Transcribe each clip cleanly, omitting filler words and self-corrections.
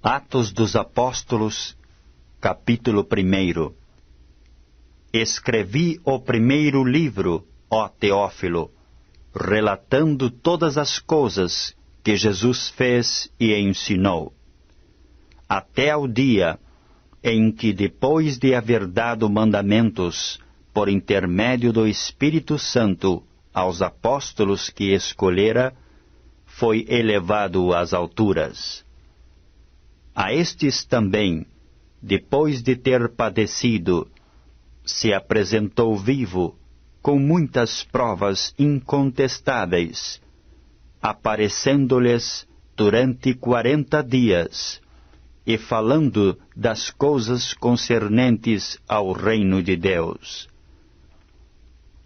Atos dos Apóstolos, capítulo 1. Escrevi o primeiro livro, ó Teófilo, relatando todas as coisas que Jesus fez e ensinou, até o dia em que, depois de haver dado mandamentos, por intermédio do Espírito Santo, aos apóstolos que escolhera, foi elevado às alturas. A estes também, depois de ter padecido, se apresentou vivo, com muitas provas incontestáveis, aparecendo-lhes durante 40 dias, e falando das coisas concernentes ao reino de Deus.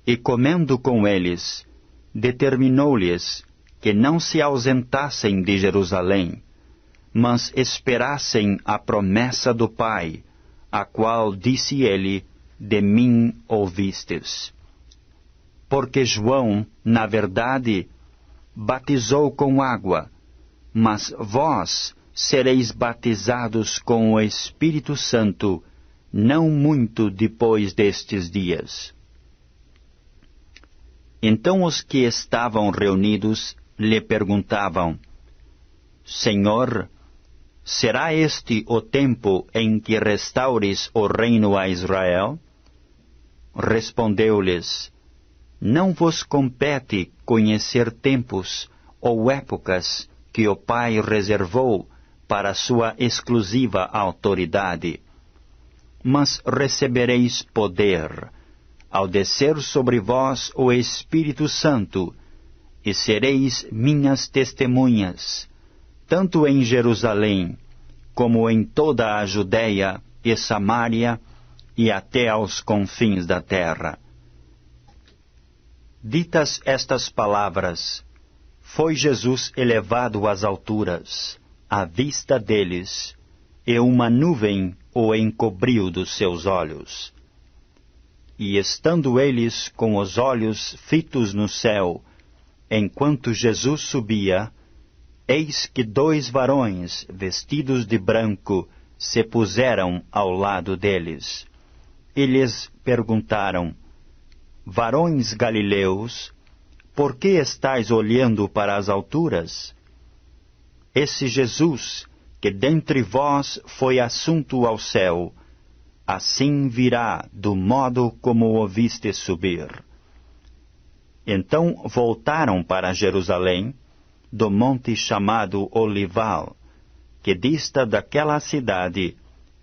E comendo com eles, determinou-lhes que não se ausentassem de Jerusalém, mas esperassem a promessa do Pai, a qual disse ele: de mim ouvistes. Porque João, na verdade, batizou com água, mas vós sereis batizados com o Espírito Santo, não muito depois destes dias. Então os que estavam reunidos lhe perguntavam: Senhor, será este o tempo em que restaures o reino a Israel? Respondeu-lhes: Não vos compete conhecer tempos ou épocas que o Pai reservou para sua exclusiva autoridade. Mas recebereis poder, ao descer sobre vós o Espírito Santo, e sereis minhas testemunhas, tanto em Jerusalém, como em toda a Judeia e Samaria, e até aos confins da terra. Ditas estas palavras, foi Jesus elevado às alturas, à vista deles, e uma nuvem o encobriu dos seus olhos. E estando eles com os olhos fitos no céu, enquanto Jesus subia, eis que 2 varões, vestidos de branco, se puseram ao lado deles. E lhes perguntaram: Varões galileus, por que estáis olhando para as alturas? Esse Jesus, que dentre vós foi assunto ao céu, assim virá do modo como o viste subir. Então voltaram para Jerusalém, do monte chamado Olival, que dista daquela cidade,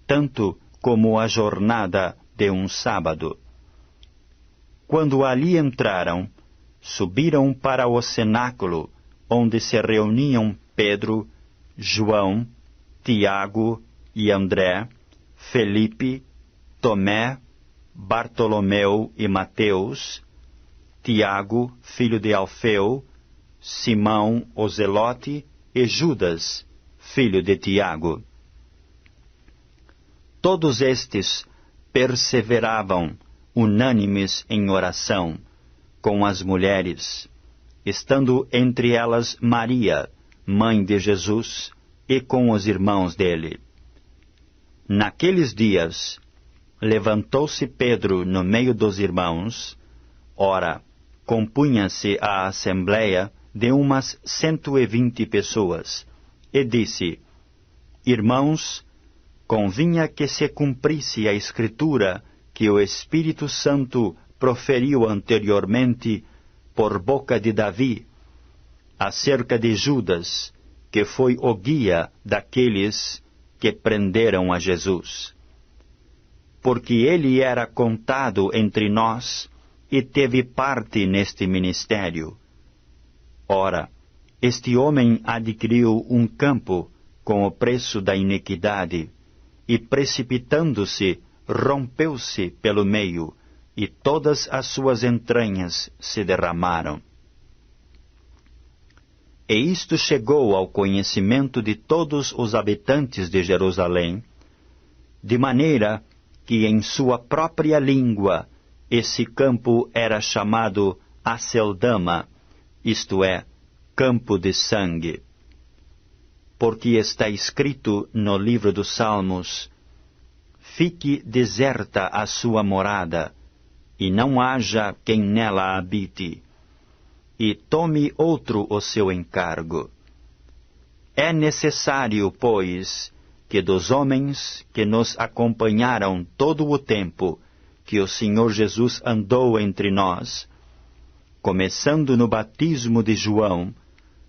tanto como a jornada de um sábado. Quando ali entraram, subiram para o cenáculo, onde se reuniam Pedro, João, Tiago e André, Felipe, Tomé, Bartolomeu e Mateus, Tiago, filho de Alfeu, Simão o Zelote e Judas, filho de Tiago. Todos estes perseveravam unânimes em oração, com as mulheres, estando entre elas Maria, mãe de Jesus, e com os irmãos dele. Naqueles dias, levantou-se Pedro no meio dos irmãos. Ora, compunha-se a assembleia de umas 120 pessoas, e disse: Irmãos, convinha que se cumprisse a Escritura que o Espírito Santo proferiu anteriormente por boca de Davi, acerca de Judas, que foi o guia daqueles que prenderam a Jesus. Porque ele era contado entre nós e teve parte neste ministério. Ora, este homem adquiriu um campo com o preço da iniquidade, e precipitando-se, rompeu-se pelo meio, e todas as suas entranhas se derramaram. E isto chegou ao conhecimento de todos os habitantes de Jerusalém, de maneira que em sua própria língua esse campo era chamado Aceldama, isto é, campo de sangue. porque está escrito no livro dos Salmos: fique deserta a sua morada, e não haja quem nela habite, e tome outro o seu encargo. É necessário, pois, que dos homens que nos acompanharam todo o tempo que o Senhor Jesus andou entre nós, começando no batismo de João,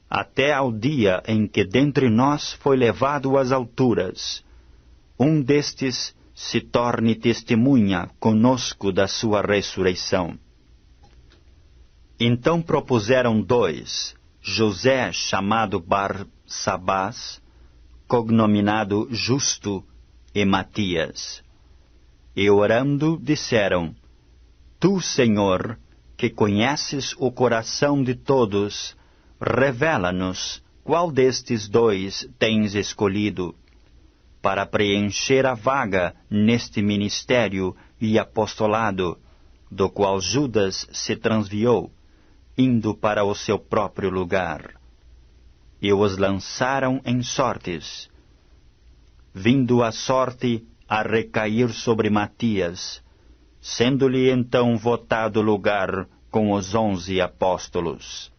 até ao dia em que dentre nós foi levado às alturas, um destes se torne testemunha conosco da sua ressurreição. Então propuseram 2, José chamado Barsabás, cognominado Justo, e Matias. E orando disseram: Tu, Senhor, que conheces o coração de todos, revela-nos qual destes 2 tens escolhido, para preencher a vaga neste ministério e apostolado, do qual Judas se transviou, indo para o seu próprio lugar. E os lançaram em sortes, vindo a sorte a recair sobre Matias, sendo-lhe então votado lugar com os 11 apóstolos.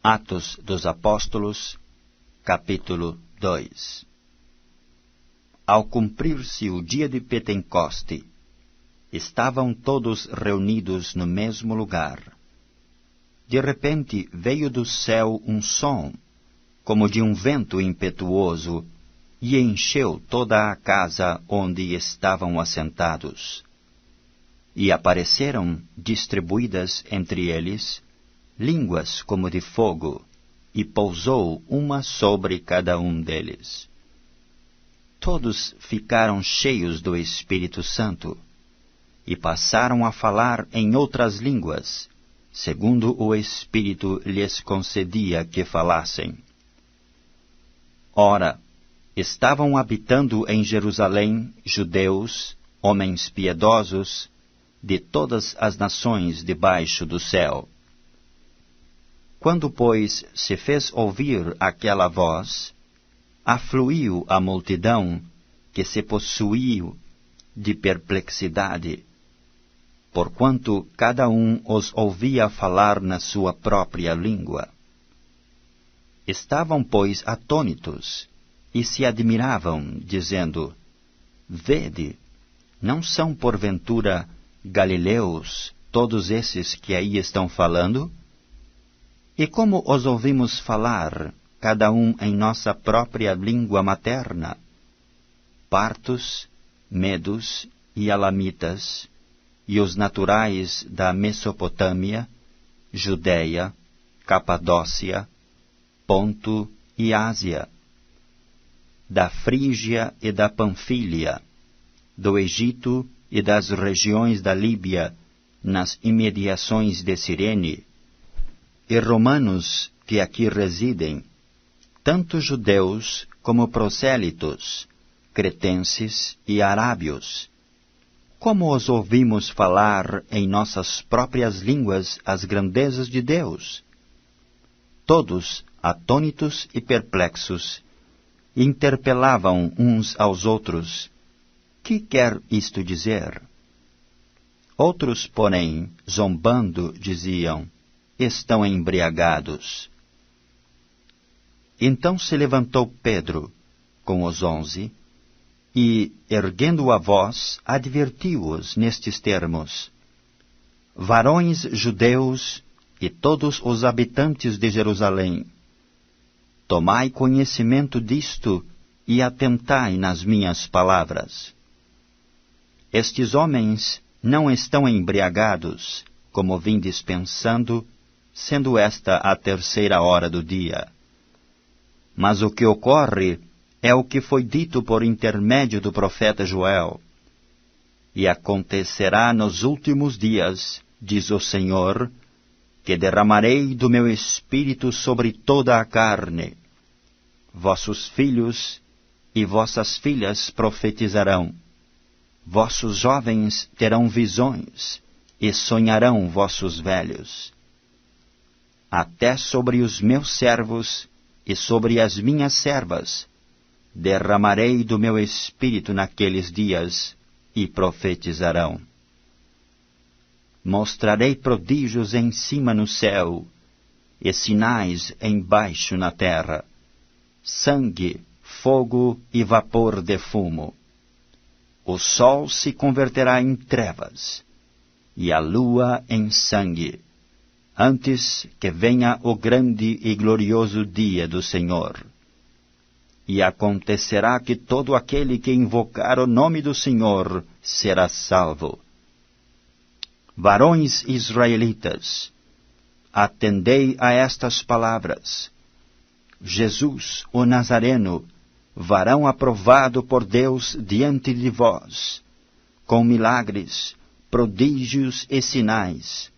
Atos dos Apóstolos, capítulo 2. Ao cumprir-se o dia de Pentecoste, estavam todos reunidos no mesmo lugar. De repente veio do céu um som, como de um vento impetuoso, e encheu toda a casa onde estavam assentados. E apareceram, distribuídas entre eles, línguas como de fogo, e pousou uma sobre cada um deles. Todos ficaram cheios do Espírito Santo, e passaram a falar em outras línguas, segundo o Espírito lhes concedia que falassem. Ora, estavam habitando em Jerusalém judeus, homens piedosos, de todas as nações debaixo do céu. Quando, pois, se fez ouvir aquela voz, afluiu a multidão, que se possuiu de perplexidade, porquanto cada um os ouvia falar na sua própria língua. Estavam, pois, atônitos, e se admiravam, dizendo: Vede, não são porventura galileus todos esses que aí estão falando? E como os ouvimos falar, cada um em nossa própria língua materna? Partos, medos e alamitas, e os naturais da Mesopotâmia, Judeia, Capadócia, Ponto e Ásia, da Frígia e da Panfília, do Egito e das regiões da Líbia, nas imediações de Cirene, e romanos que aqui residem, tanto judeus como prosélitos, cretenses e arábios. Como os ouvimos falar em nossas próprias línguas as grandezas de Deus? Todos, atônitos e perplexos, interpelavam uns aos outros: Que quer isto dizer? Outros, porém, zombando, diziam: Estão embriagados. Então se levantou Pedro com os 11 e, erguendo a voz, advertiu-os nestes termos: Varões judeus e todos os habitantes de Jerusalém, tomai conhecimento disto e atentai nas minhas palavras. Estes homens não estão embriagados, como vindes pensando, sendo esta a 3ª hora do dia. Mas o que ocorre é o que foi dito por intermédio do profeta Joel. E acontecerá nos últimos dias, diz o Senhor, que derramarei do meu espírito sobre toda a carne. Vossos filhos e vossas filhas profetizarão. Vossos jovens terão visões, e sonharão vossos velhos. até sobre os meus servos e sobre as minhas servas derramarei do meu espírito naqueles dias, e profetizarão. Mostrarei prodígios em cima no céu, e sinais embaixo na terra, sangue, fogo e vapor de fumo. O sol se converterá em trevas, e a lua em sangue, antes que venha o grande e glorioso dia do Senhor. E acontecerá que todo aquele que invocar o nome do Senhor será salvo. Varões israelitas, atendei a estas palavras. Jesus, o Nazareno, varão aprovado por Deus diante de vós, com milagres, prodígios e sinais,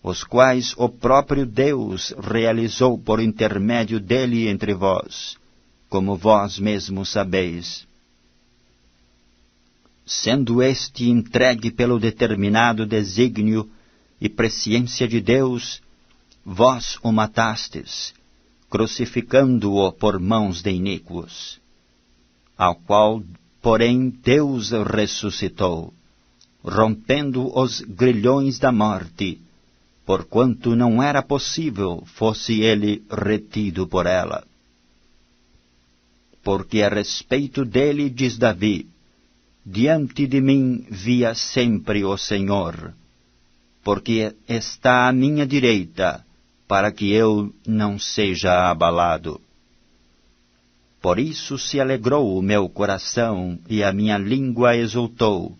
os quais o próprio Deus realizou por intermédio dele entre vós, como vós mesmos sabeis. Sendo este entregue pelo determinado desígnio e presciência de Deus, vós o matastes, crucificando-o por mãos de iníquos, ao qual, porém, Deus ressuscitou, rompendo os grilhões da morte, porquanto não era possível fosse ele retido por ela. Porque a respeito dele diz Davi, diante de mim via sempre o Senhor, porque está à minha direita, para que eu não seja abalado. Por isso se alegrou o meu coração e a minha língua exultou.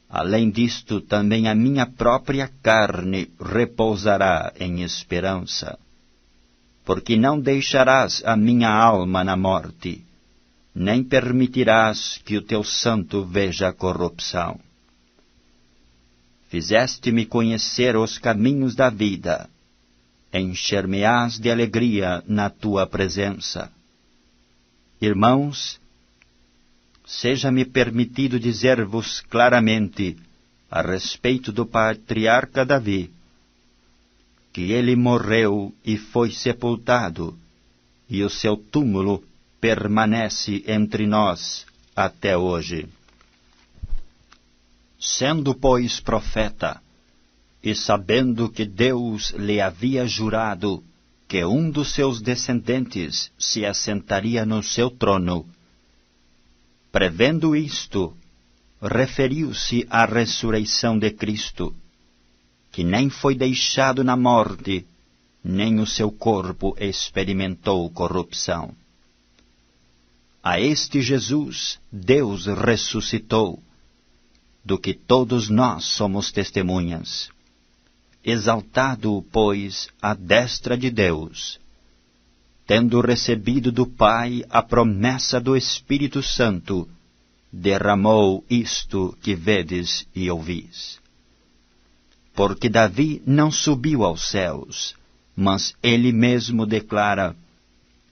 Além disto, também a minha própria carne repousará em esperança. Porque não deixarás a minha alma na morte, nem permitirás que o teu santo veja a corrupção. Fizeste-me conhecer os caminhos da vida, encher-me-ás de alegria na tua presença. Irmãos, seja-me permitido dizer-vos claramente, a respeito do patriarca Davi, que ele morreu e foi sepultado, e o seu túmulo permanece entre nós até hoje. Sendo, pois, profeta, e sabendo que Deus lhe havia jurado que um dos seus descendentes se assentaria no seu trono, prevendo isto, referiu-se à ressurreição de Cristo, que nem foi deixado na morte, nem o seu corpo experimentou corrupção. A este Jesus Deus ressuscitou, do que todos nós somos testemunhas. Exaltado, pois, à destra de Deus, tendo recebido do Pai a promessa do Espírito Santo, derramou isto que vedes e ouvis. Porque Davi não subiu aos céus, mas ele mesmo declara,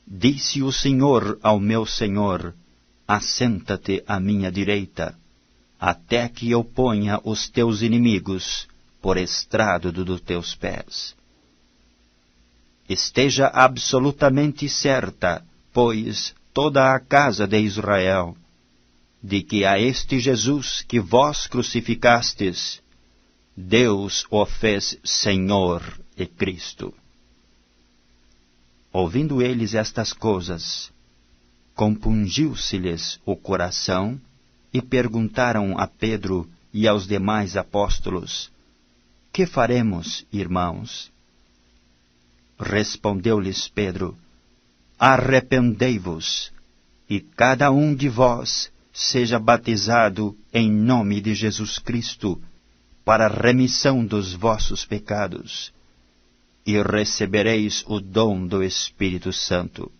disse o Senhor ao meu Senhor, assenta-te à minha direita, até que eu ponha os teus inimigos por estrado dos teus pés. Esteja absolutamente certa, pois, toda a casa de Israel, de que a este Jesus que vós crucificastes, Deus o fez Senhor e Cristo. Ouvindo eles estas coisas, compungiu-se-lhes o coração e perguntaram a Pedro e aos demais apóstolos, que faremos, irmãos? Respondeu-lhes Pedro, arrependei-vos, e cada um de vós seja batizado em nome de Jesus Cristo, para a remissão dos vossos pecados, e recebereis o dom do Espírito Santo.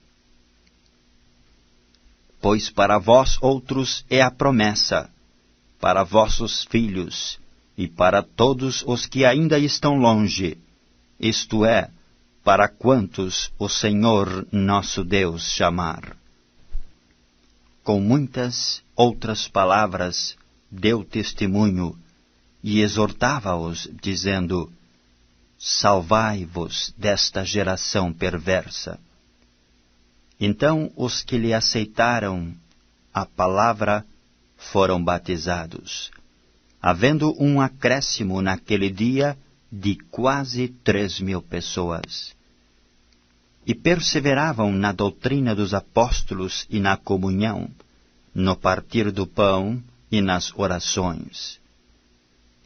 Pois para vós outros é a promessa, para vossos filhos, e para todos os que ainda estão longe, isto é, para quantos o Senhor nosso Deus chamar. Com muitas outras palavras deu testemunho, e exortava-os, dizendo, salvai-vos desta geração perversa. Então os que lhe aceitaram a palavra foram batizados, havendo um acréscimo naquele dia de quase 3.000 pessoas. E perseveravam na doutrina dos apóstolos e na comunhão, no partir do pão e nas orações.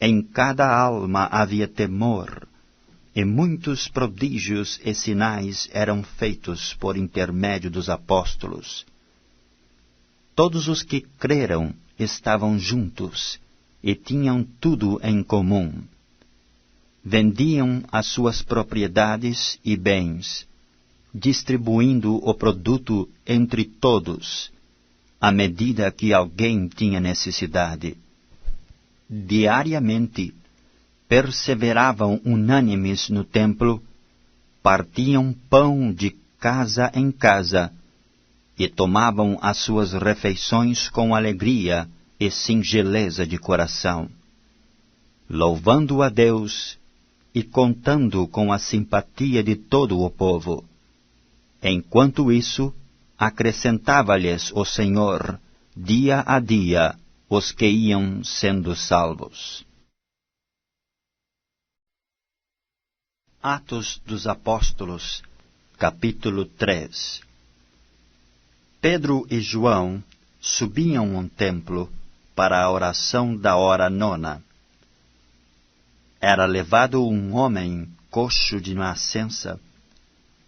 Em cada alma havia temor, e muitos prodígios e sinais eram feitos por intermédio dos apóstolos. Todos os que creram estavam juntos e tinham tudo em comum. Vendiam as suas propriedades e bens, distribuindo o produto entre todos, à medida que alguém tinha necessidade. Diariamente, perseveravam unânimes no templo, partiam pão de casa em casa, e tomavam as suas refeições com alegria e singeleza de coração, louvando a Deus e contando com a simpatia de todo o povo. Enquanto isso, acrescentava-lhes o Senhor, dia a dia, os que iam sendo salvos. Atos dos Apóstolos, capítulo 3. Pedro e João subiam ao templo para a oração da hora nona. Era levado um homem coxo de nascença,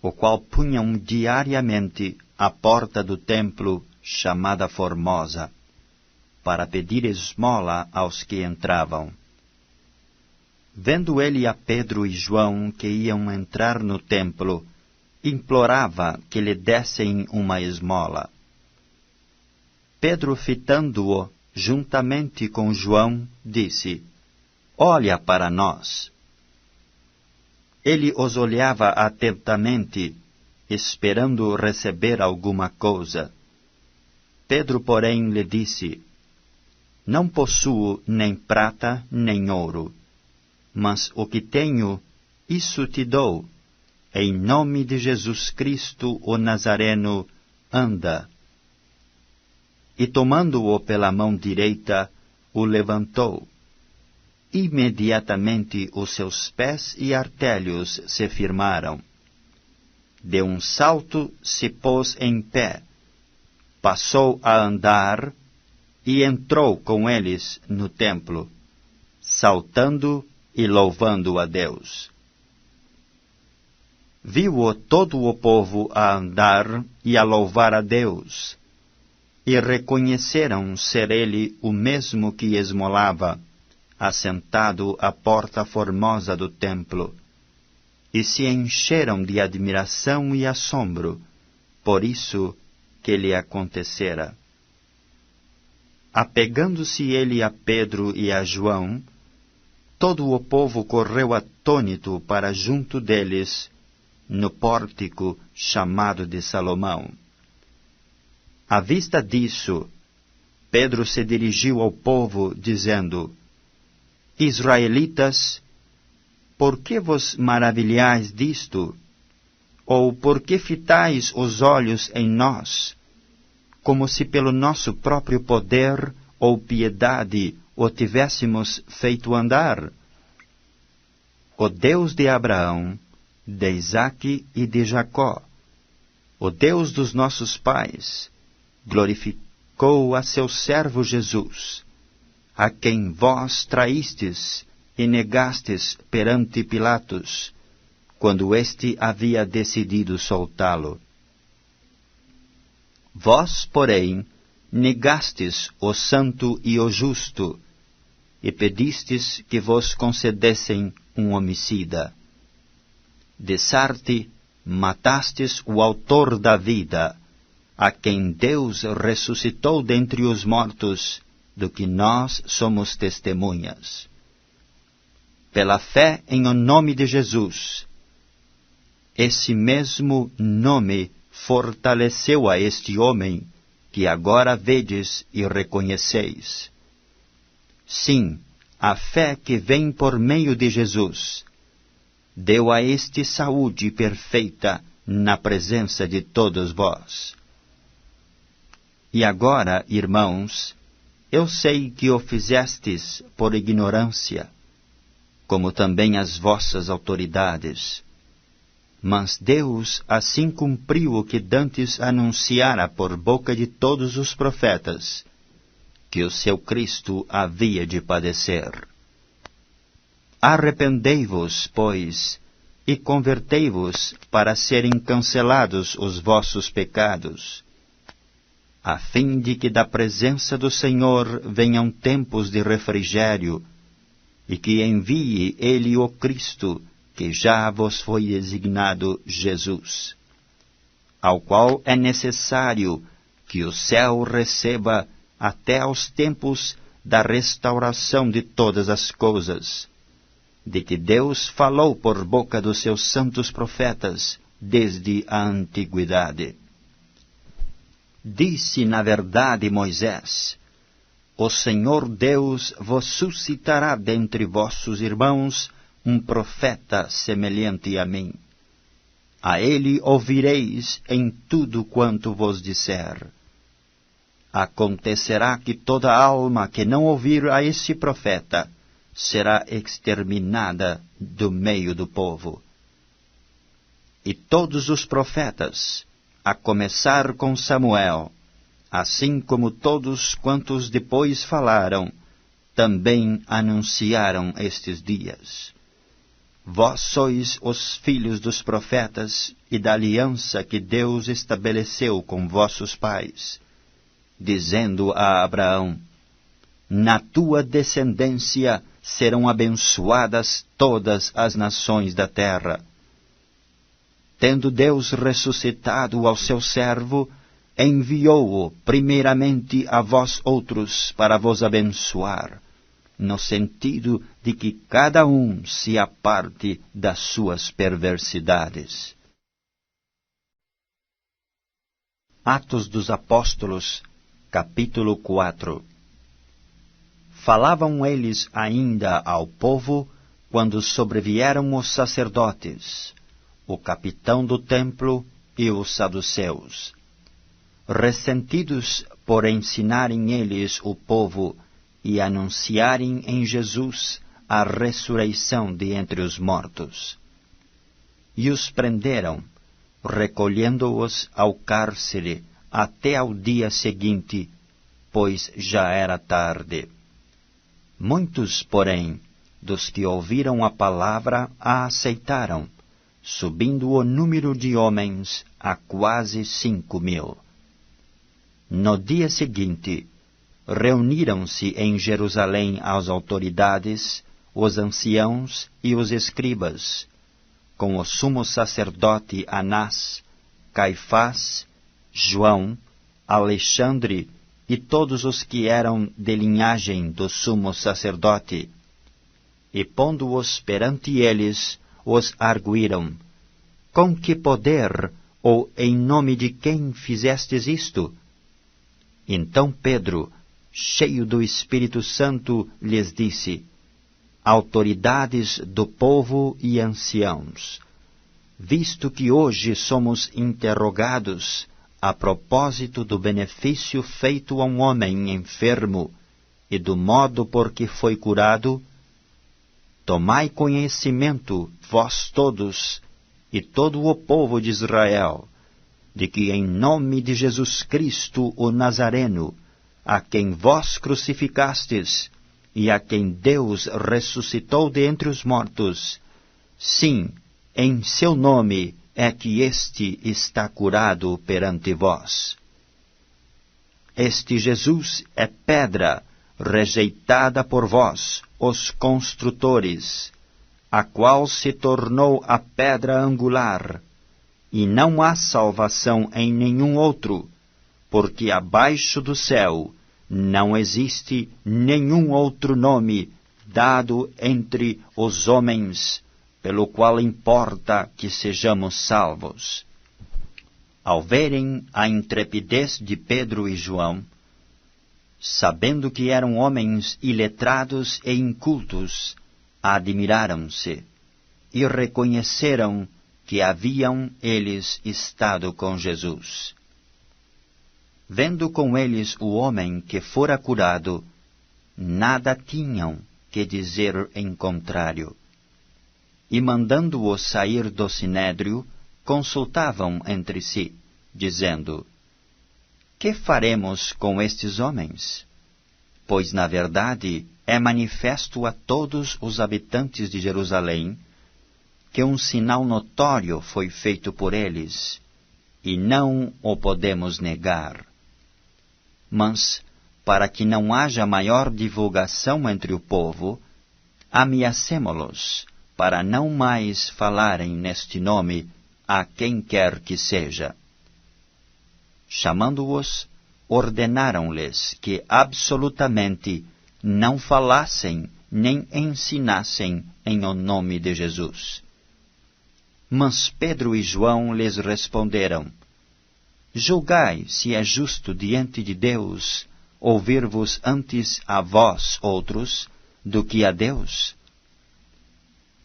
o qual punham diariamente à porta do templo chamada Formosa, para pedir esmola aos que entravam. Vendo ele a Pedro e João que iam entrar no templo, implorava que lhe dessem uma esmola. Pedro, fitando-o juntamente com João, disse: Olha para nós. Ele os olhava atentamente, esperando receber alguma coisa. Pedro, porém, lhe disse: Não possuo nem prata nem ouro, mas o que tenho, isso te dou. Em nome de Jesus Cristo, o Nazareno, anda. E tomando-o pela mão direita, o levantou. Imediatamente os seus pés e artelhos se firmaram. De um salto se pôs em pé, passou a andar e entrou com eles no templo, saltando e louvando a Deus. Viu-o todo o povo a andar e a louvar a Deus, e reconheceram ser ele o mesmo que esmolava, assentado à porta formosa do templo, e se encheram de admiração e assombro por isso que lhe acontecera. Apegando-se ele a Pedro e a João, todo o povo correu atônito para junto deles, no pórtico chamado de Salomão. À vista disso, Pedro se dirigiu ao povo, dizendo: Israelitas, por que vos maravilhais disto? Ou por que fitais os olhos em nós, como se pelo nosso próprio poder ou piedade o tivéssemos feito andar? O Deus de Abraão, de Isaque e de Jacó, o Deus dos nossos pais, glorificou a seu servo Jesus, a quem vós traístes e negastes perante Pilatos, quando este havia decidido soltá-lo. Vós, porém, negastes o santo e o justo, e pedistes que vos concedessem um homicida. De Sarte, matastes o autor da vida, a quem Deus ressuscitou dentre os mortos, do que nós somos testemunhas. Pela fé em o nome de Jesus, esse mesmo nome fortaleceu a este homem, que agora vedes e reconheceis. Sim, a fé que vem por meio de Jesus deu a este saúde perfeita na presença de todos vós. E agora, irmãos, eu sei que o fizestes por ignorância, como também as vossas autoridades. Mas Deus assim cumpriu o que dantes anunciara por boca de todos os profetas, que o seu Cristo havia de padecer. Arrependei-vos, pois, e convertei-vos para serem cancelados os vossos pecados, a fim de que da presença do Senhor venham tempos de refrigério, e que envie Ele o Cristo, que já vos foi designado Jesus, ao qual é necessário que o céu receba até aos tempos da restauração de todas as coisas, de que Deus falou por boca dos seus santos profetas desde a antiguidade. Disse na verdade Moisés: O Senhor Deus vos suscitará dentre vossos irmãos um profeta semelhante a mim. A ele ouvireis em tudo quanto vos disser. Acontecerá que toda alma que não ouvir a esse profeta será exterminada do meio do povo. E todos os profetas, a começar com Samuel, assim como todos quantos depois falaram, também anunciaram estes dias. Vós sois os filhos dos profetas e da aliança que Deus estabeleceu com vossos pais, dizendo a Abraão: Na tua descendência serão abençoadas todas as nações da terra. Tendo Deus ressuscitado ao seu servo, enviou-o primeiramente a vós outros para vos abençoar, no sentido de que cada um se aparte das suas perversidades. Atos dos Apóstolos, capítulo 4. Falavam eles ainda ao povo quando sobrevieram os sacerdotes, o capitão do templo e os saduceus, ressentidos por ensinarem eles o povo e anunciarem em Jesus a ressurreição de entre os mortos. E os prenderam, recolhendo-os ao cárcere até ao dia seguinte, pois já era tarde. Muitos, porém, dos que ouviram a palavra a aceitaram, subindo o número de homens a quase 5.000. No dia seguinte, reuniram-se em Jerusalém as autoridades, os anciãos e os escribas, com o sumo sacerdote Anás, Caifás, João, Alexandre e todos os que eram de linhagem do sumo sacerdote. E pondo-os perante eles, os arguíram: Com que poder ou em nome de quem fizestes isto? Então Pedro, cheio do Espírito Santo, lhes disse: Autoridades do povo e anciãos, visto que hoje somos interrogados a propósito do benefício feito a um homem enfermo e do modo por que foi curado, tomai conhecimento, vós todos, e todo o povo de Israel, de que em nome de Jesus Cristo o Nazareno, a quem vós crucificastes, e a quem Deus ressuscitou de entre os mortos, sim, em seu nome é que este está curado perante vós. Este Jesus é pedra rejeitada por vós, os construtores, a qual se tornou a pedra angular, e não há salvação em nenhum outro, porque abaixo do céu não existe nenhum outro nome dado entre os homens, pelo qual importa que sejamos salvos. Ao verem a intrepidez de Pedro e João, sabendo que eram homens iletrados e incultos, admiraram-se, e reconheceram que haviam eles estado com Jesus. Vendo com eles o homem que fora curado, nada tinham que dizer em contrário. E mandando-os sair do sinédrio, consultavam entre si, dizendo: Que faremos com estes homens? Pois, na verdade, é manifesto a todos os habitantes de Jerusalém que um sinal notório foi feito por eles, e não o podemos negar. Mas, para que não haja maior divulgação entre o povo, ameacemo-los, para não mais falarem neste nome a quem quer que seja. Chamando-os, ordenaram-lhes que absolutamente não falassem nem ensinassem em o nome de Jesus. Mas Pedro e João lhes responderam: Julgai se é justo diante de Deus ouvir-vos antes a vós outros do que a Deus?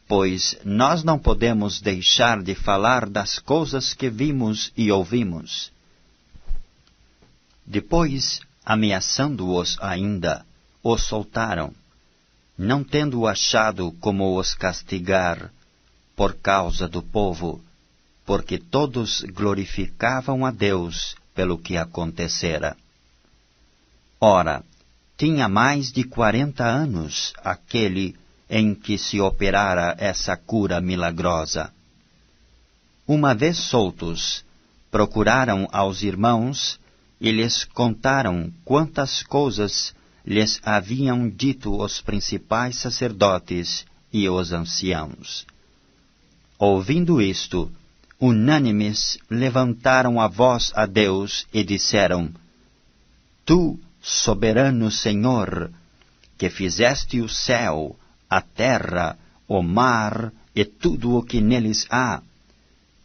Pois nós não podemos deixar de falar das coisas que vimos e ouvimos. Depois, ameaçando-os ainda, os soltaram, não tendo achado como os castigar por causa do povo, porque todos glorificavam a Deus pelo que acontecera. Ora, tinha mais de 40 anos aquele em que se operara essa cura milagrosa. Uma vez soltos, procuraram aos irmãos e lhes contaram quantas coisas lhes haviam dito os principais sacerdotes e os anciãos. Ouvindo isto, unânimes levantaram a voz a Deus e disseram: Tu, soberano Senhor, que fizeste o céu, a terra, o mar e tudo o que neles há,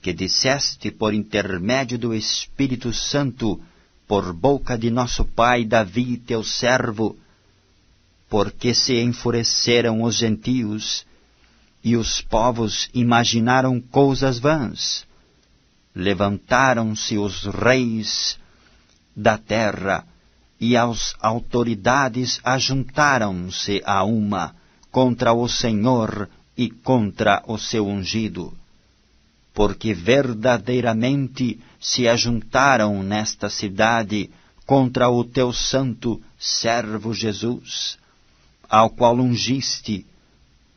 que disseste por intermédio do Espírito Santo, por boca de nosso pai Davi, teu servo, porque se enfureceram os gentios, e os povos imaginaram coisas vãs. Levantaram-se os reis da terra, e as autoridades ajuntaram-se a uma contra o Senhor e contra o seu ungido. Porque verdadeiramente se ajuntaram nesta cidade contra o teu santo servo Jesus, ao qual ungiste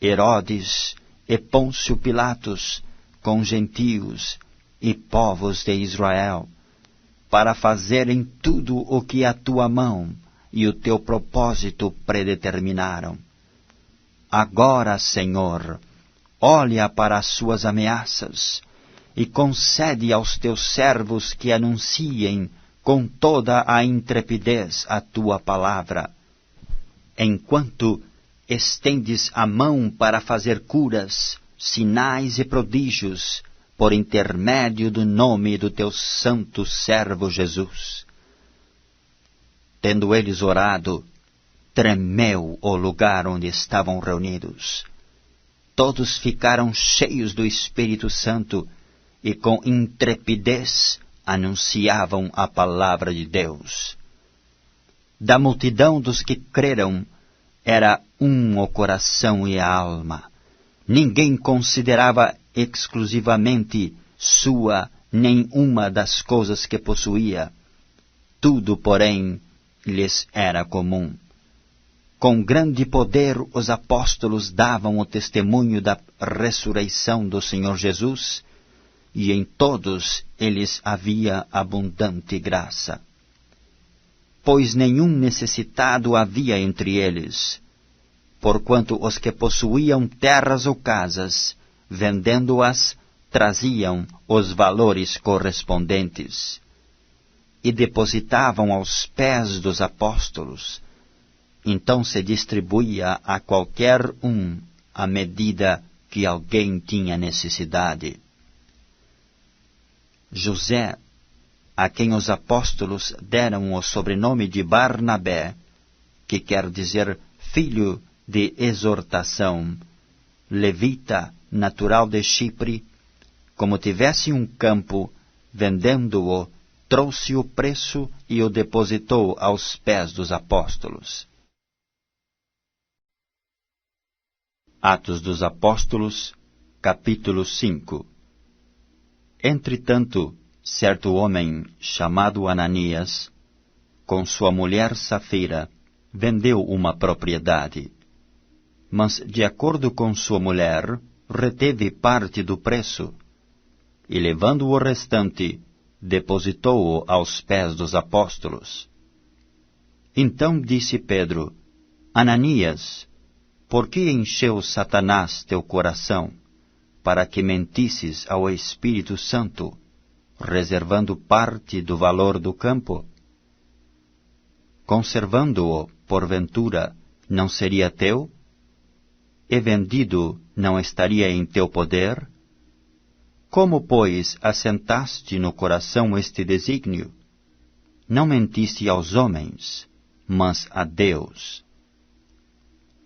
Herodes e Pôncio Pilatos com gentios e povos de Israel, para fazerem tudo o que a tua mão e o teu propósito predeterminaram. Agora, Senhor, olha para as suas ameaças e concede aos teus servos que anunciem com toda a intrepidez a tua palavra, enquanto estendes a mão para fazer curas, sinais e prodígios, por intermédio do nome do teu santo servo Jesus. Tendo eles orado, tremeu o lugar onde estavam reunidos. Todos ficaram cheios do Espírito Santo e com intrepidez anunciavam a palavra de Deus. Da multidão dos que creram, era o coração e a alma. Ninguém considerava exclusivamente sua nenhuma das coisas que possuía. Tudo, porém, lhes era comum. Com grande poder os apóstolos davam o testemunho da ressurreição do Senhor Jesus, e em todos eles havia abundante graça. Pois nenhum necessitado havia entre eles, porquanto os que possuíam terras ou casas, vendendo-as, traziam os valores correspondentes, e depositavam aos pés dos apóstolos. Então se distribuía a qualquer à medida que alguém tinha necessidade. José, a quem os apóstolos deram o sobrenome de Barnabé, que quer dizer filho de exortação, levita natural de Chipre, como tivesse um campo, vendendo-o, trouxe o preço e o depositou aos pés dos apóstolos. Atos dos Apóstolos, capítulo 5. Entretanto, certo homem, chamado Ananias, com sua mulher Safira, vendeu uma propriedade. Mas, de acordo com sua mulher, reteve parte do preço, e levando o restante, depositou-o aos pés dos apóstolos. Então disse Pedro: Ananias, por que encheu Satanás teu coração, para que mentisses ao Espírito Santo, reservando parte do valor do campo? Conservando-o, porventura, não seria teu? E vendido, não estaria em teu poder? Como, pois, assentaste no coração este desígnio? Não mentiste aos homens, mas a Deus.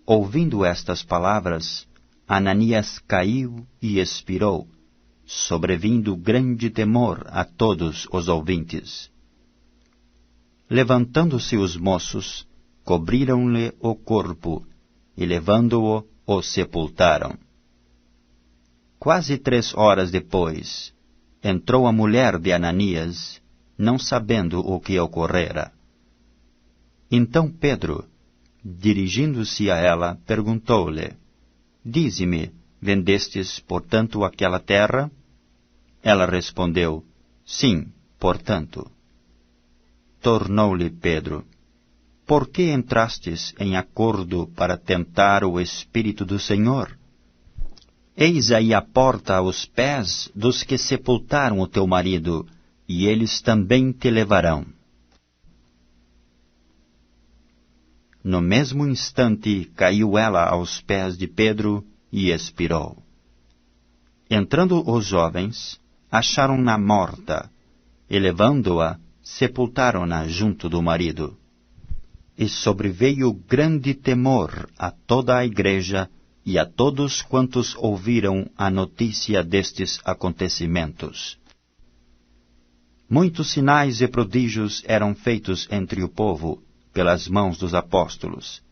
Ouvindo estas palavras, Ananias caiu e expirou, sobrevindo grande temor a todos os ouvintes. Levantando-se os moços, cobriram-lhe o corpo, e levando-o, o sepultaram. Quase 3 horas depois, entrou a mulher de Ananias, não sabendo o que ocorrera. Então Pedro, dirigindo-se a ela, perguntou-lhe: Dize-me, vendestes, portanto, aquela terra? Ela respondeu: Sim, portanto. Tornou-lhe Pedro: Por que entrastes em acordo para tentar o Espírito do Senhor? Eis aí a porta aos pés dos que sepultaram o teu marido, e eles também te levarão. No mesmo instante caiu ela aos pés de Pedro e expirou. Entrando os jovens, acharam-na morta, e levando-a, sepultaram-na junto do marido. E sobreveio grande temor a toda a igreja e a todos quantos ouviram a notícia destes acontecimentos. Muitos sinais e prodígios eram feitos entre o povo, pelas mãos dos apóstolos.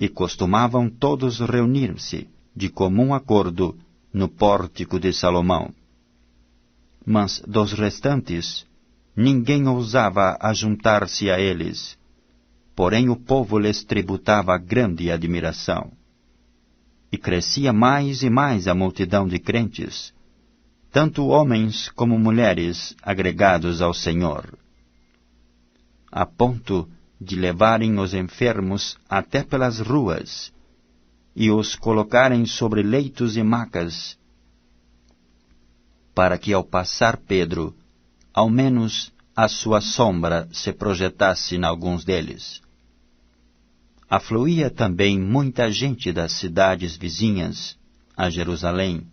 E costumavam todos reunir-se, de comum acordo, no pórtico de Salomão. Mas dos restantes, ninguém ousava ajuntar-se a eles, porém o povo lhes tributava grande admiração. E crescia mais e mais a multidão de crentes, tanto homens como mulheres agregados ao Senhor, a ponto de levarem os enfermos até pelas ruas e os colocarem sobre leitos e macas, para que ao passar Pedro, ao menos a sua sombra se projetasse em alguns deles. Afluía também muita gente das cidades vizinhas a Jerusalém,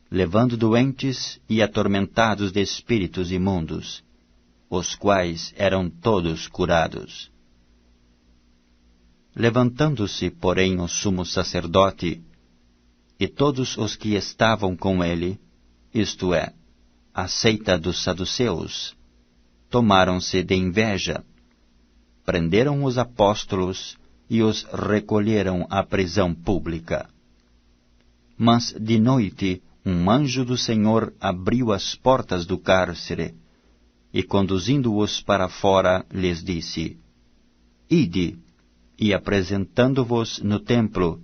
levando doentes e atormentados de espíritos imundos, os quais eram todos curados. Levantando-se, porém, o sumo sacerdote e todos os que estavam com ele, isto é, a seita dos saduceus, tomaram-se de inveja, prenderam os apóstolos e os recolheram à prisão pública. Mas de noite um anjo do Senhor abriu as portas do cárcere, e conduzindo-os para fora, lhes disse: Ide, e apresentando-vos no templo,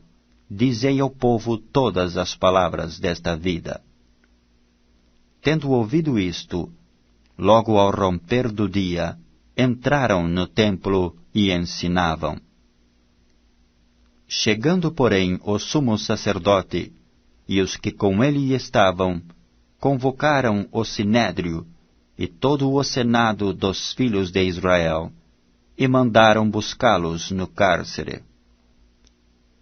dizei ao povo todas as palavras desta vida. Tendo ouvido isto, logo ao romper do dia, entraram no templo e ensinavam. Chegando, porém, o sumo sacerdote e os que com ele estavam, convocaram o sinédrio e todo o senado dos filhos de Israel, e mandaram buscá-los no cárcere.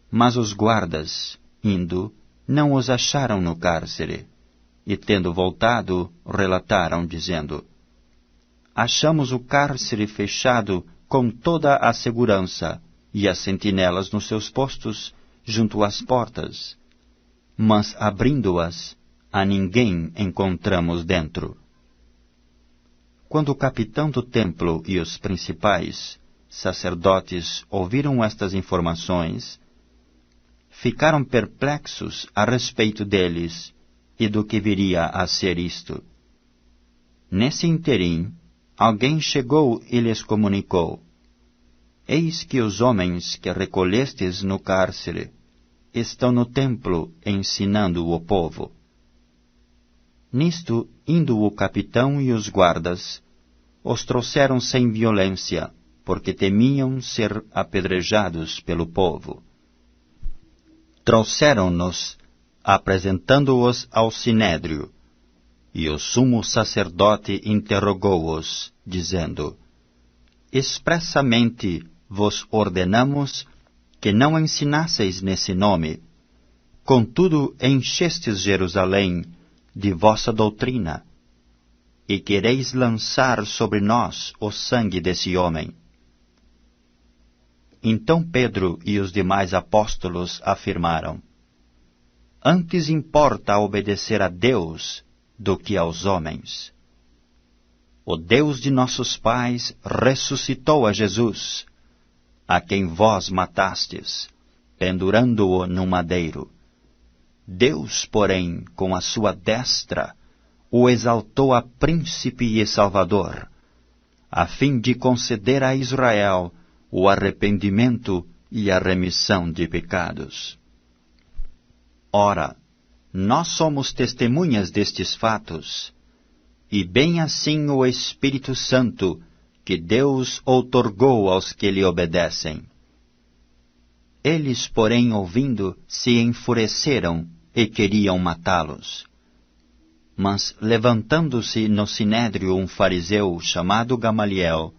Mas os guardas, indo, não os acharam no cárcere, e tendo voltado, relataram, dizendo: Achamos o cárcere fechado com toda a segurança, e as sentinelas nos seus postos, junto às portas. mas abrindo-as, a ninguém encontramos dentro. Quando o capitão do templo e os principais sacerdotes ouviram estas informações, ficaram perplexos a respeito deles e do que viria a ser isto. Nesse interim, alguém chegou e lhes comunicou: Eis que os homens que recolhestes no cárcere estão no templo ensinando o povo. Nisto, indo o capitão e os guardas, os trouxeram sem violência, porque temiam ser apedrejados pelo povo. Trouxeram-nos, apresentando-os ao sinédrio, e o sumo sacerdote interrogou-os, dizendo: Expressamente vos ordenamos que não ensinasseis nesse nome, contudo enchestes Jerusalém de vossa doutrina, e quereis lançar sobre nós o sangue desse homem. Então Pedro e os demais apóstolos afirmaram: Antes importa obedecer a Deus do que aos homens. O Deus de nossos pais ressuscitou a Jesus, a quem vós matastes, pendurando-o no madeiro. Deus, porém, com a sua destra, o exaltou a príncipe e salvador, a fim de conceder a Israel o arrependimento e a remissão de pecados. Ora, nós somos testemunhas destes fatos, e bem assim o Espírito Santo, que Deus outorgou aos que lhe obedecem. Eles, porém, ouvindo, se enfureceram e queriam matá-los. Mas, levantando-se no sinédrio um fariseu chamado Gamaliel,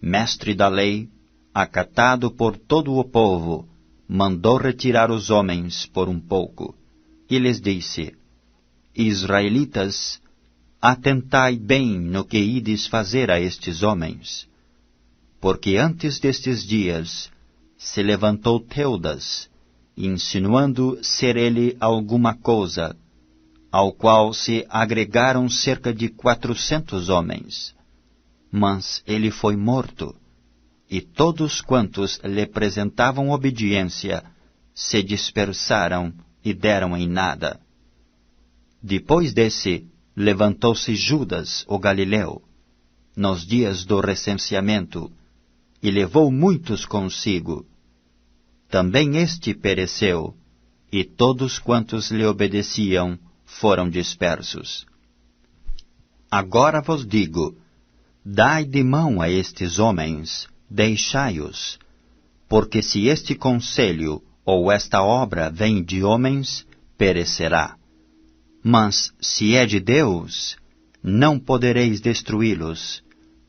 mestre da lei, acatado por todo o povo, mandou retirar os homens por um pouco, e lhes disse: Israelitas, atentai bem no que ides fazer a estes homens, porque antes destes dias se levantou Teudas, insinuando ser ele alguma coisa, ao qual se agregaram cerca de 400 homens. Mas ele foi morto, e todos quantos lhe apresentavam obediência se dispersaram e deram em nada. Depois desse, levantou-se Judas, o Galileu, nos dias do recenseamento, e levou muitos consigo. Também este pereceu, e todos quantos lhe obedeciam foram dispersos. Agora vos digo, dai de mão a estes homens, deixai-os, porque se este conselho ou esta obra vem de homens, perecerá. Mas se é de Deus, não podereis destruí-los,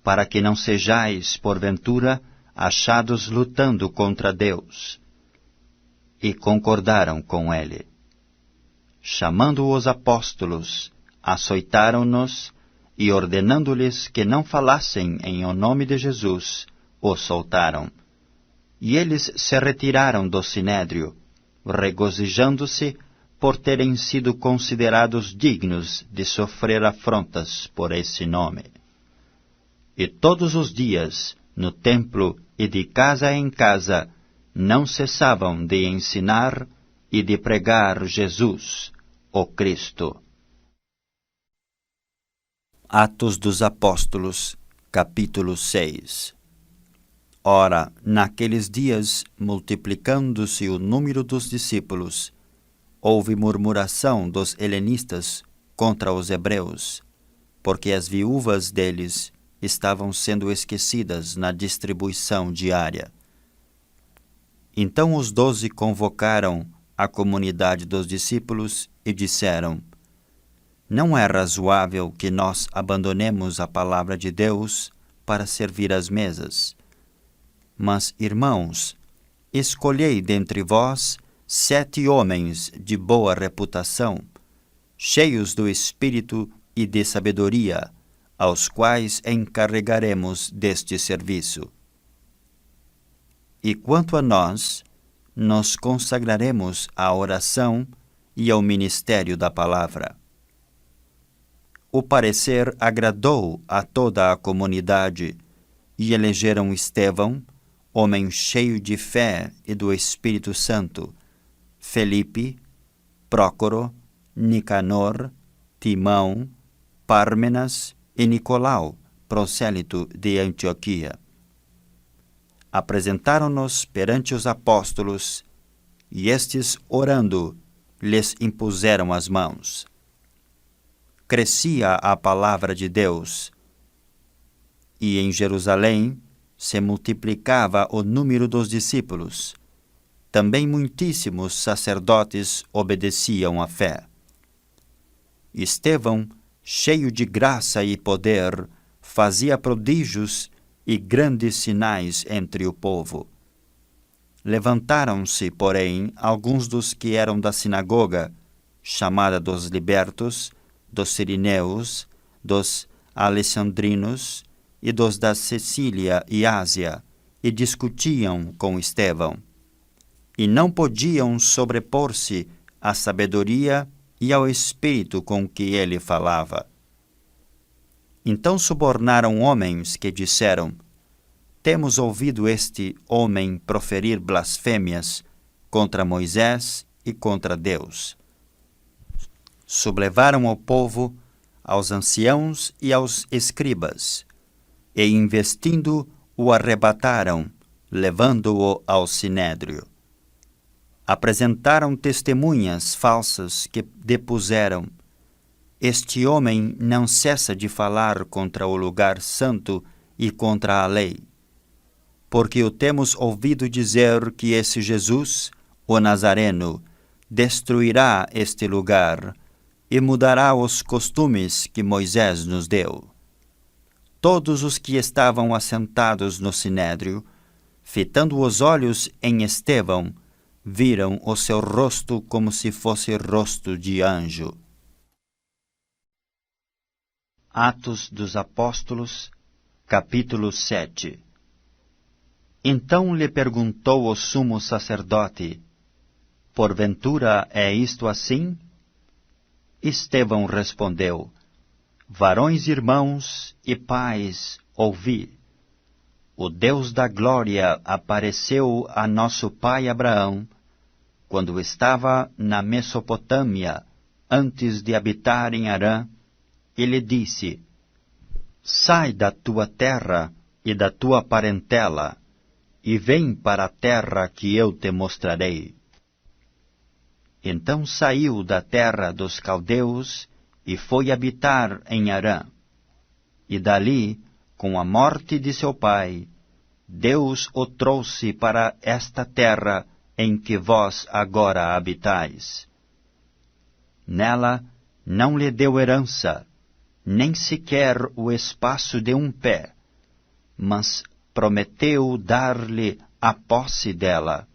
para que não sejais, porventura, achados lutando contra Deus. E concordaram com ele. Chamando os apóstolos, açoitaram-nos e, ordenando-lhes que não falassem em o nome de Jesus, os soltaram. E eles se retiraram do sinédrio, regozijando-se por terem sido considerados dignos de sofrer afrontas por esse nome. E todos os dias, no templo e de casa em casa, não cessavam de ensinar e de pregar Jesus, o Cristo. Atos dos Apóstolos, capítulo 6. Ora, naqueles dias, multiplicando-se o número dos discípulos, houve murmuração dos helenistas contra os hebreus, porque as viúvas deles estavam sendo esquecidas na distribuição diária. Então os 12 convocaram a comunidade dos discípulos e disseram: Não é razoável que nós abandonemos a palavra de Deus para servir às mesas. Mas, irmãos, escolhei dentre vós 7 homens de boa reputação, cheios do Espírito e de sabedoria, aos quais encarregaremos deste serviço. E quanto a nós, nos consagraremos à oração e ao ministério da palavra. O parecer agradou a toda a comunidade, e elegeram Estevão, homem cheio de fé e do Espírito Santo, Felipe, Prócoro, Nicanor, Timão, Pármenas e Nicolau, prosélito de Antioquia. Apresentaram-nos perante os apóstolos, e estes, orando, lhes impuseram as mãos. Crescia a palavra de Deus, e em Jerusalém se multiplicava o número dos discípulos. Também muitíssimos sacerdotes obedeciam à fé. Estevão, cheio de graça e poder, fazia prodígios e grandes sinais entre o povo. Levantaram-se, porém, alguns dos que eram da sinagoga, chamada dos libertos, dos sirineus, dos alexandrinos e dos da Sicília e Ásia, e discutiam com Estevão. E não podiam sobrepor-se à sabedoria e ao espírito com que ele falava. Então subornaram homens que disseram: Temos ouvido este homem proferir blasfêmias contra Moisés e contra Deus. Sublevaram ao povo, aos anciãos e aos escribas, e investindo o arrebataram, levando-o ao sinédrio. Apresentaram testemunhas falsas que depuseram: Este homem não cessa de falar contra o lugar santo e contra a lei. Porque o temos ouvido dizer que esse Jesus, o Nazareno, destruirá este lugar e mudará os costumes que Moisés nos deu. Todos os que estavam assentados no sinédrio, fitando os olhos em Estevão, viram o seu rosto como se fosse rosto de anjo. Atos dos Apóstolos, capítulo 7. Então lhe perguntou o sumo sacerdote: Porventura é isto assim? Estevão respondeu: Varões irmãos e pais, ouvi. O Deus da glória apareceu a nosso pai Abraão, quando estava na Mesopotâmia, antes de habitar em Harã, e lhe disse: Sai da tua terra e da tua parentela, e vem para a terra que eu te mostrarei. Então saiu da terra dos caldeus e foi habitar em Harã. E dali, com a morte de seu pai, Deus o trouxe para esta terra em que vós agora habitais. Nela não lhe deu herança, nem sequer o espaço de um pé, mas prometeu dar-lhe a posse dela,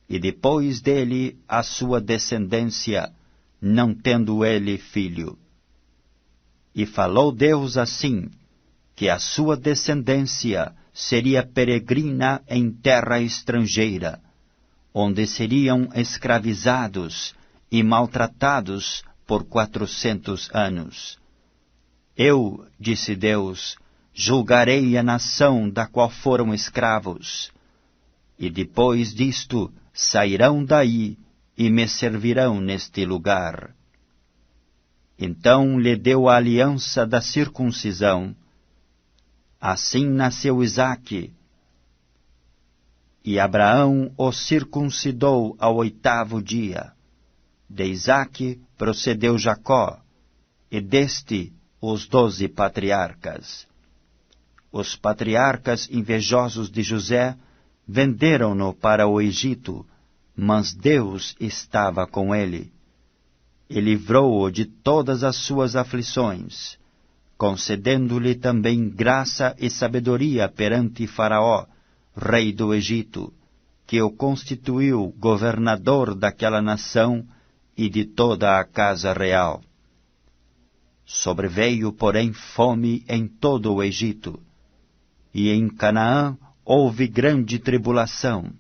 e depois dele a sua descendência, não tendo ele filho. E falou Deus assim, que a sua descendência seria peregrina em terra estrangeira, onde seriam escravizados e maltratados por 400 anos. Eu, disse Deus, julgarei a nação da qual foram escravos, e depois disto sairão daí e me servirão neste lugar. Então lhe deu a aliança da circuncisão. Assim nasceu Isaque, e Abraão o circuncidou ao 8º dia. De Isaque procedeu Jacó, e deste os 12 patriarcas. Os patriarcas invejosos de José venderam-no para o Egito, mas Deus estava com ele, e livrou-o de todas as suas aflições, concedendo-lhe também graça e sabedoria perante Faraó, rei do Egito, que o constituiu governador daquela nação e de toda a casa real. Sobreveio, porém, fome em todo o Egito, e em Canaã houve grande tribulação,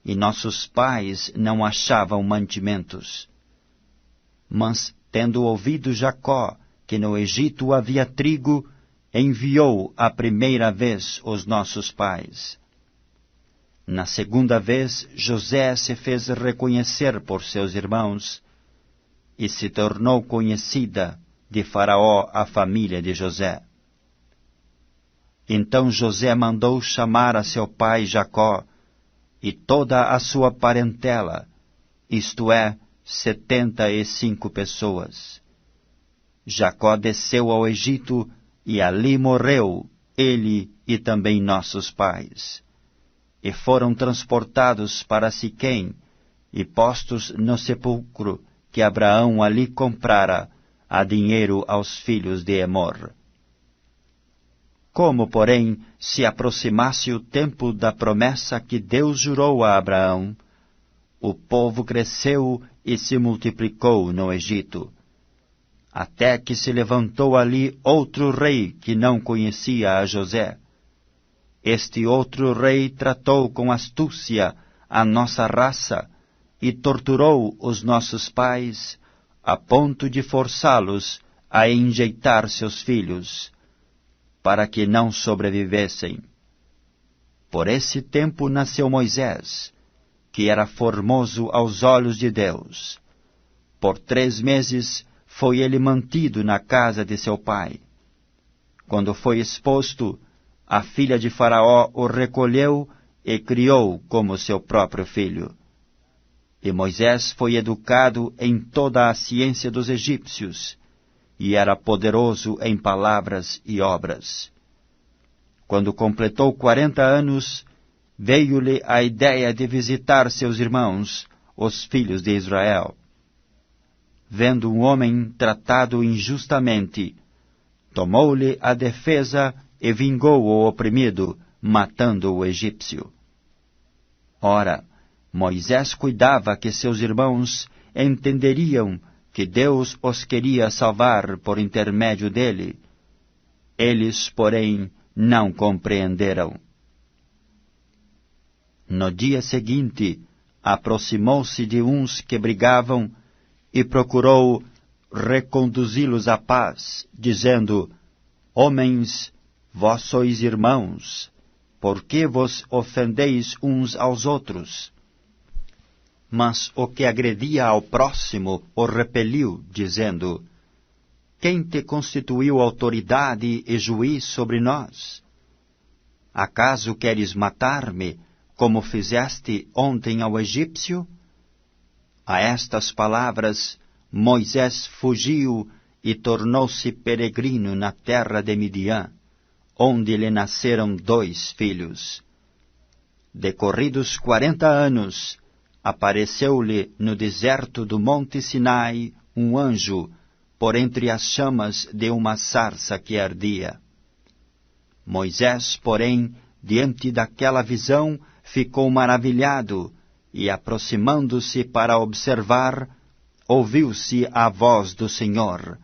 e nossos pais não achavam mantimentos. Mas, tendo ouvido Jacó que no Egito havia trigo, enviou a primeira vez os nossos pais. Na segunda vez, José se fez reconhecer por seus irmãos, e se tornou conhecida de Faraó a família de José. Então José mandou chamar a seu pai Jacó e toda a sua parentela, isto é, 75 pessoas. Jacó desceu ao Egito e ali morreu, ele e também nossos pais. E foram transportados para Siquém e postos no sepulcro que Abraão ali comprara a dinheiro aos filhos de Emor. Como, porém, se aproximasse o tempo da promessa que Deus jurou a Abraão, o povo cresceu e se multiplicou no Egito, até que se levantou ali outro rei que não conhecia a José. Este outro rei tratou com astúcia a nossa raça e torturou os nossos pais, a ponto de forçá-los a enjeitar seus filhos, para que não sobrevivessem. Por esse tempo nasceu Moisés, que era formoso aos olhos de Deus. Por 3 meses foi ele mantido na casa de seu pai. Quando foi exposto, a filha de Faraó o recolheu e criou como seu próprio filho. E Moisés foi educado em toda a ciência dos egípcios, e era poderoso em palavras e obras. Quando completou 40 anos, veio-lhe a ideia de visitar seus irmãos, os filhos de Israel. Vendo um homem tratado injustamente, tomou-lhe a defesa e vingou o oprimido, matando o egípcio. Ora, Moisés cuidava que seus irmãos entenderiam que Deus os queria salvar por intermédio dele. Eles, porém, não compreenderam. No dia seguinte, aproximou-se de uns que brigavam e procurou reconduzi-los à paz, dizendo: Homens, vós sois irmãos, por que vos ofendeis uns aos outros? Mas o que agredia ao próximo o repeliu, dizendo: Quem te constituiu autoridade e juiz sobre nós? Acaso queres matar-me, como fizeste ontem ao egípcio? A estas palavras, Moisés fugiu e tornou-se peregrino na terra de Midian, onde lhe nasceram 2 filhos. Decorridos 40 anos, apareceu-lhe no deserto do monte Sinai um anjo, por entre as chamas de uma sarça que ardia. Moisés, porém, diante daquela visão, ficou maravilhado, e aproximando-se para observar, ouviu-se a voz do Senhor: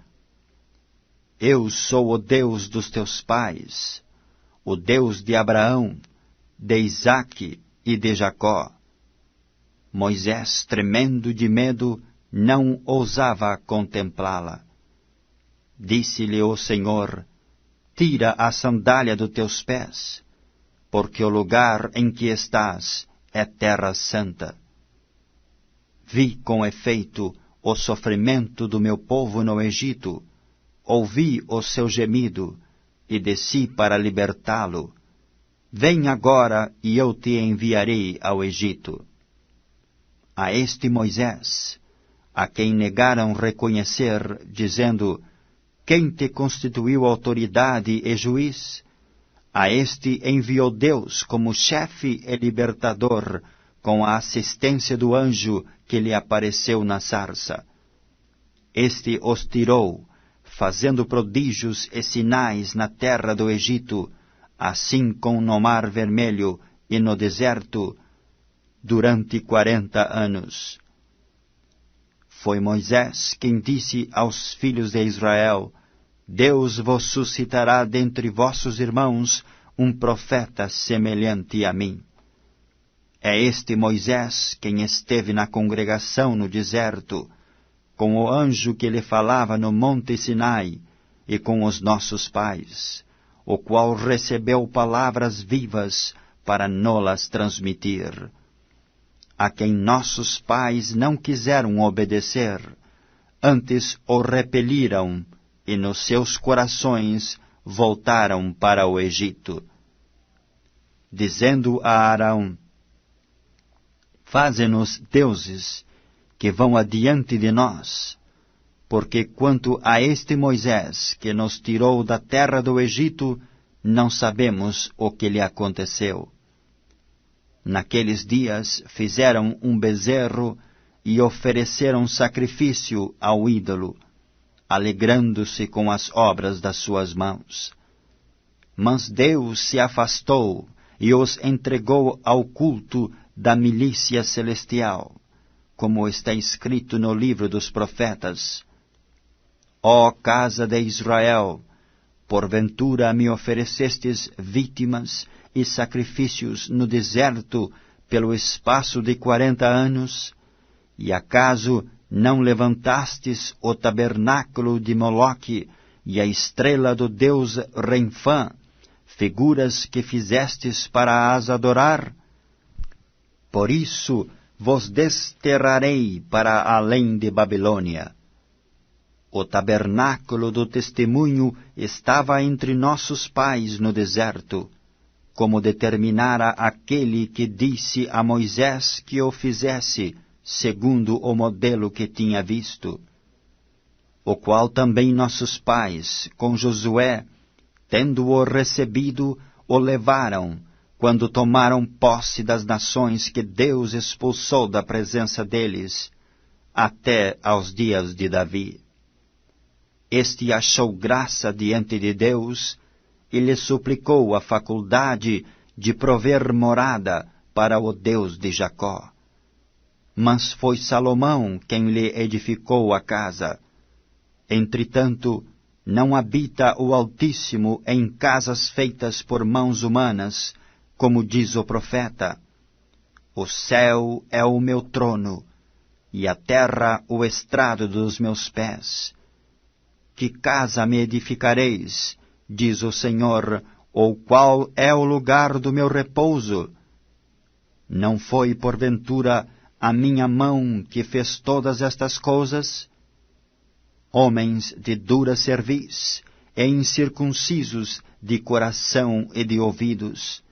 Eu sou o Deus dos teus pais, o Deus de Abraão, de Isaque e de Jacó. Moisés, tremendo de medo, não ousava contemplá-la. Disse-lhe o Senhor: Tira a sandália dos teus pés, porque o lugar em que estás é terra santa. Vi com efeito o sofrimento do meu povo no Egito, ouvi o seu gemido e desci para libertá-lo. Vem agora e eu te enviarei ao Egito. A este Moisés, a quem negaram reconhecer, dizendo: Quem te constituiu autoridade e juiz? A este enviou Deus como chefe e libertador, com a assistência do anjo que lhe apareceu na sarça. Este os tirou, fazendo prodígios e sinais na terra do Egito, assim como no Mar Vermelho e no deserto, durante 40 anos. Foi Moisés quem disse aos filhos de Israel: Deus vos suscitará dentre vossos irmãos um profeta semelhante a mim. É este Moisés quem esteve na congregação no deserto, com o anjo que lhe falava no monte Sinai, e com os nossos pais, o qual recebeu palavras vivas para nolas transmitir, a quem nossos pais não quiseram obedecer, antes o repeliram, e nos seus corações voltaram para o Egito, dizendo a Arão: Faze-nos deuses que vão adiante de nós, porque quanto a este Moisés que nos tirou da terra do Egito, não sabemos o que lhe aconteceu. Naqueles dias fizeram um bezerro e ofereceram sacrifício ao ídolo, alegrando-se com as obras das suas mãos. Mas Deus se afastou e os entregou ao culto da milícia celestial, como está escrito no livro dos profetas: Ó casa de Israel, porventura me oferecestes vítimas e sacrifícios no deserto pelo espaço de 40 anos, e acaso não levantastes o tabernáculo de Moloque e a estrela do deus Renfã, figuras que fizestes para as adorar? Por isso vos desterrarei para além de Babilônia. O tabernáculo do testemunho estava entre nossos pais no deserto, como determinara aquele que disse a Moisés que o fizesse, segundo o modelo que tinha visto, o qual também nossos pais, com Josué, tendo-o recebido, o levaram, quando tomaram posse das nações que Deus expulsou da presença deles, até aos dias de Davi. Este achou graça diante de Deus, e lhe suplicou a faculdade de prover morada para o Deus de Jacó. Mas foi Salomão quem lhe edificou a casa. Entretanto, não habita o Altíssimo em casas feitas por mãos humanas, como diz o profeta: O céu é o meu trono, e a terra o estrado dos meus pés. Que casa me edificareis, diz o Senhor, ou qual é o lugar do meu repouso? Não foi, porventura, a minha mão que fez todas estas coisas? Homens de dura cerviz, e incircuncisos de coração e de ouvidos,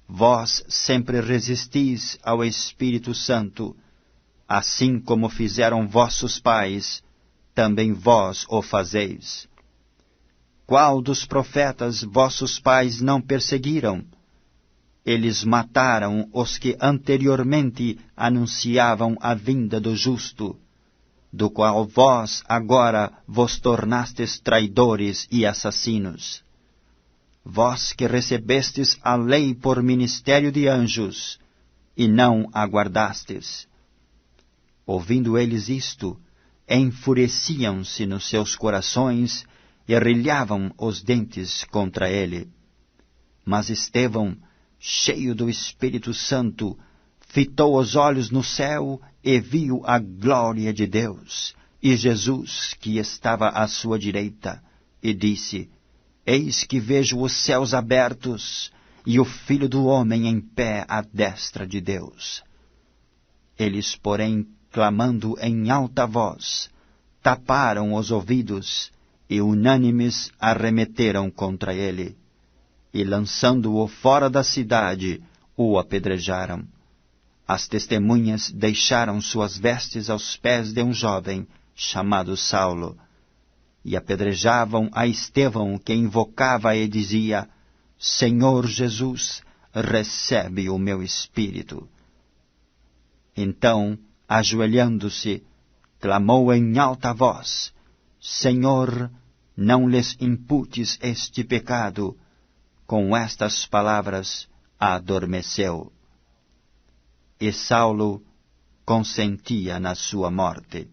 vós sempre resistis ao Espírito Santo, assim como fizeram vossos pais, também vós o fazeis. Qual dos profetas vossos pais não perseguiram? Eles mataram os que anteriormente anunciavam a vinda do justo, do qual vós agora vos tornastes traidores e assassinos. Vós que recebestes a lei por ministério de anjos, e não a guardastes. Ouvindo eles isto, enfureciam-se nos seus corações e rilhavam os dentes contra ele. Mas Estevão, cheio do Espírito Santo, fitou os olhos no céu e viu a glória de Deus, e Jesus, que estava à sua direita, e disse: Eis que vejo os céus abertos, e o Filho do Homem em pé à destra de Deus. Eles, porém, clamando em alta voz, taparam os ouvidos, e unânimes arremeteram contra ele, e lançando-o fora da cidade, o apedrejaram. As testemunhas deixaram suas vestes aos pés de um jovem, chamado Saulo, e apedrejavam a Estevão, que invocava e dizia: Senhor Jesus, recebe o meu espírito. Então, ajoelhando-se, clamou em alta voz: Senhor, não lhes imputes este pecado. Com estas palavras, adormeceu. E Saulo consentia na sua morte.